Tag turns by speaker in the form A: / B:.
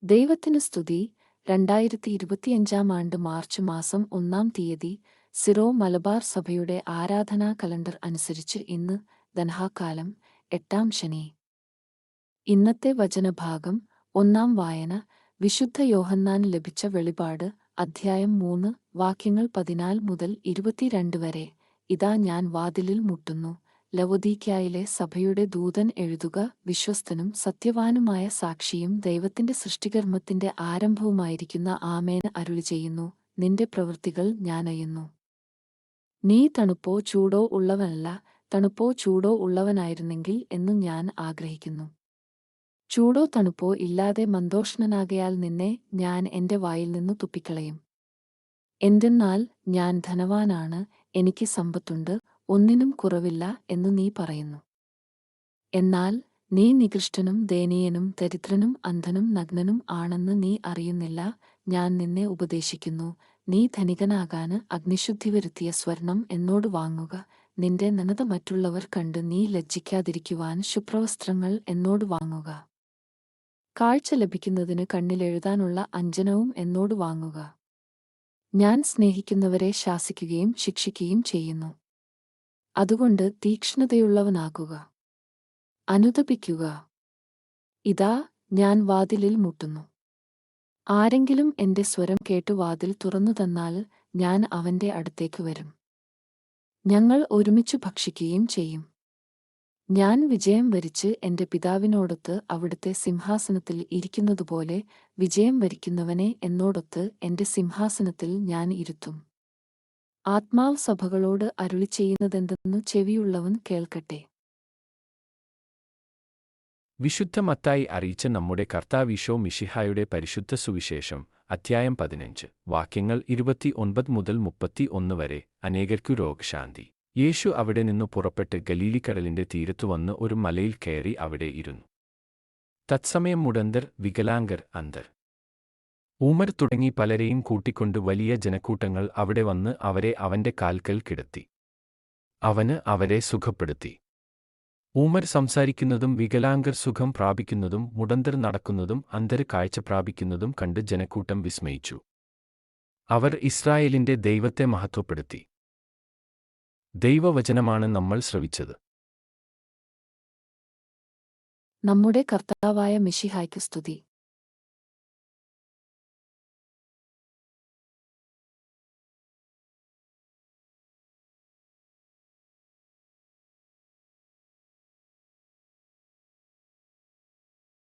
A: ദൈവത്തിന് സ്തുതി. 2025 ആണ്ട് മാർച്ച് മാസം 1 തീയതി സിറോ മലബാർ സഭയുടെ ആരാധനാ കലണ്ടർ അനുസരിച്ച് ഇന്ന് ദൻഹാകാലം 8-ാം ശനി. ഇന്നത്തെ വചനഭാഗം. 1 വായന വിശുദ്ധ യോഹന്നാന് ലഭിച്ച വെളിപാട്, അധ്യായം 3, വാക്യങ്ങൾ 14 മുതൽ 22 വരെ. ഇതാ ഞാൻ വാതിലിൽ മുട്ടുന്നു. ലവൊദീക്യയിലെ സഭയുടെ ദൂതൻ എഴുതുക: വിശ്വസ്തനും സത്യവാനുമായ സാക്ഷിയും ദൈവത്തിന്റെ സൃഷ്ടികർമ്മത്തിന്റെ ആരംഭവുമായിരിക്കുന്ന ആമേൻ അരുളിച്ചെയ്യുന്നു, നിന്റെ പ്രവൃത്തികൾ ഞാൻ അറിയുന്നു. നീ തണുപ്പോ ചൂടോ ഉള്ളവനല്ല, തണുപ്പോ ചൂടോ ഉള്ളവനായിരുന്നെങ്കിൽ എന്നു ഞാൻ ആഗ്രഹിക്കുന്നു. ചൂടോ തണുപ്പോ ഇല്ലാതെ മന്ദോഷ്ണനാകയാൽ നിന്നെ ഞാൻ എന്റെ വായിൽ നിന്നു തുപ്പിക്കളയും. എന്തെന്നാൽ ഞാൻ ധനവാനാണ്, എനിക്ക് സമ്പത്തുണ്ട്, ഒന്നിനും കുറവില്ല എന്നു നീ പറയുന്നു. എന്നാൽ നീ നികൃഷ്ടനും ദയനീയനും ദരിദ്രനും അന്ധനും നഗ്നനും ആണെന്ന് നീ അറിയുന്നില്ല. ഞാൻ നിന്നെ ഉപദേശിക്കുന്നു, നീ ധനികനാകാന് അഗ്നിശുദ്ധി വരുത്തിയ സ്വർണം എന്നോട് വാങ്ങുക. നിന്റെ നഗ്നത മറ്റുള്ളവർ കണ്ട് നീ ലജ്ജിക്കാതിരിക്കുവാൻ ശുഭ്രവസ്ത്രങ്ങൾ എന്നോട് വാങ്ങുക. കാഴ്ച ലഭിക്കുന്നതിന് കണ്ണിലെഴുതാനുള്ള അഞ്ജനവും എന്നോട് വാങ്ങുക. ഞാൻ സ്നേഹിക്കുന്നവരെ ശാസിക്കുകയും ശിക്ഷിക്കുകയും ചെയ്യുന്നു. അതുകൊണ്ട് തീക്ഷ്ണതയുള്ളവനാകുക, അനുതപിക്കുക. ഇതാ ഞാൻ വാതിലിൽ മുട്ടുന്നു. ആരെങ്കിലും എന്റെ സ്വരം കേട്ടു വാതിൽ തുറന്നു തന്നാൽ ഞാൻ അവന്റെ അടുത്തേക്ക് വരും. ഞങ്ങൾ ഒരുമിച്ചു ഭക്ഷിക്കുകയും ചെയ്യും. ഞാൻ വിജയം വരിച്ച് എന്റെ പിതാവിനോടൊത്ത് അവിടുത്തെ സിംഹാസനത്തിൽ ഇരിക്കുന്നതുപോലെ വിജയം വരിക്കുന്നവനെ എന്നോടൊത്ത് എന്റെ സിംഹാസനത്തിൽ ഞാൻ ഇരുത്തും. ആത്മാവ് സഭകളോട് അരുളിച്ചെയ്യുന്നതെന്തെന്നു ചെവിയുള്ളവൻ കേൾക്കട്ടെ.
B: വിശുദ്ധ മത്തായി അറിയിച്ച നമ്മുടെ കർത്താവീശോ മിശിഹായുടെ പരിശുദ്ധ സുവിശേഷം, അധ്യായം 15, വാക്യങ്ങൾ 29 മുതൽ 31 വരെ. അനേകർക്കു രോഗശാന്തി. യേശു അവിടെ നിന്നു പുറപ്പെട്ട് ഗലീലിക്കടലിന്റെ തീരത്തു വന്ന് ഒരു മലയിൽ കയറി അവിടെ ഇരുന്നു. തത്സമയം മുടന്തർ, വികലാംഗർ, അന്ധർ, ഊമർ തുടങ്ങി പലരെയും കൂട്ടിക്കൊണ്ട് വലിയ ജനക്കൂട്ടങ്ങൾ അവിടെ വന്ന് അവരെ അവന്റെ കാൽക്കൽ കിടത്തി. അവന് അവരെ സുഖപ്പെടുത്തി. ഊമർ സംസാരിക്കുന്നതും വികലാംഗർ സുഖം പ്രാപിക്കുന്നതും മുടന്തർ നടക്കുന്നതും അന്ധർ കാഴ്ച പ്രാപിക്കുന്നതും കണ്ട് ജനക്കൂട്ടം വിസ്മയിച്ചു. അവർ ഇസ്രായേലിന്റെ ദൈവത്തെ മഹത്വപ്പെടുത്തി. ദൈവവചനമാണ് നമ്മൾ ശ്രവിച്ചത്.
A: നമ്മുടെ കർത്താവായ മിശിഹായ്ക്ക് സ്തുതി.